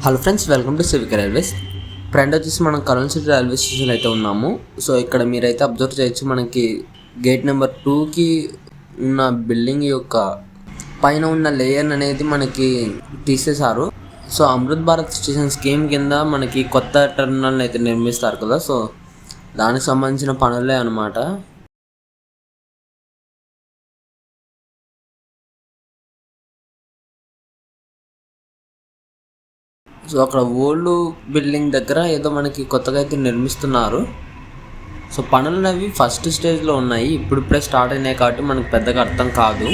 Hello friends, welcome to civic railways. Friend వచ్చేసి మనం Kurnool city railway station అయితే ఉన్నాము. సో ఇక్కడ మీరైతే అబ్జర్వ్ చేయొచ్చు, మనకి గేట్ నెంబర్ 2కి ఉన్న బిల్డింగ్ యొక్క పైన ఉన్న లేయర్ అనేది మనకి తీసేశారు. So Amrit Bharat station scheme కింద మనకి కొత్త టెర్మినల్ అయితే నిర్మిస్తారు కదా, సో దానికి సంబంధించిన పనులే అనమాట. సో అక్కడ ఓల్డ్ బిల్డింగ్ దగ్గర ఏదో మనకి కొత్తగా అయితే నిర్మిస్తున్నారు. సో పనులు అవి ఫస్ట్ స్టేజ్లో ఉన్నాయి, ఇప్పుడిప్పుడే స్టార్ట్ అయినాయి కాబట్టి మనకు పెద్దగా అర్థం కాదు.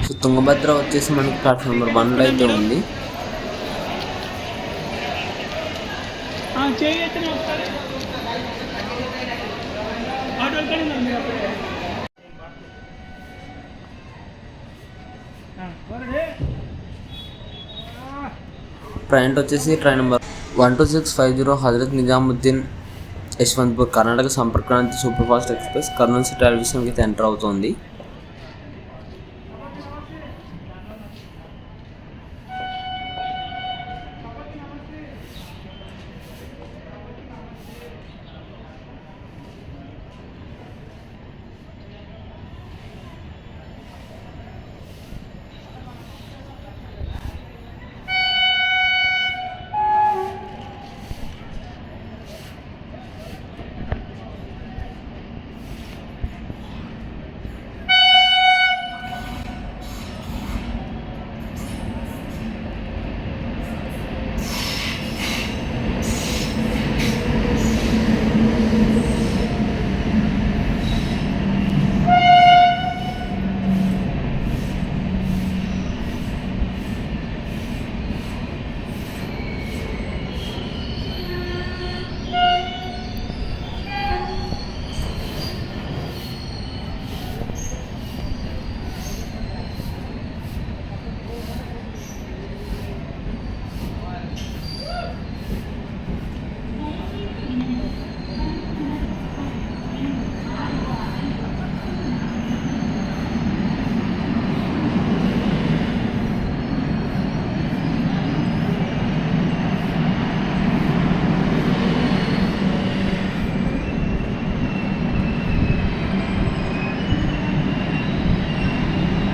సో తుంగభద్ర వచ్చేసి మనకి ప్లాట్ఫామ్ నెంబర్ 1లో అయితే ఉంది. ట్రైన్ వచ్చేసి train number 12650 Hazrat Nizamuddin Yesvantpur Karnataka Sampark Kranti super fast express Kurnool city railway స్టేషన్కి అయితే ఎంటర్ అవుతుంది.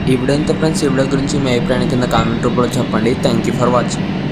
ఈ వీడియో ఎంత ఫ్రెండ్స్, ఈ వీడియో గురించి మీ అభిప్రాయాన్ని కింద కామెంట్ రూపంలో చెప్పండి. Thank you for watching.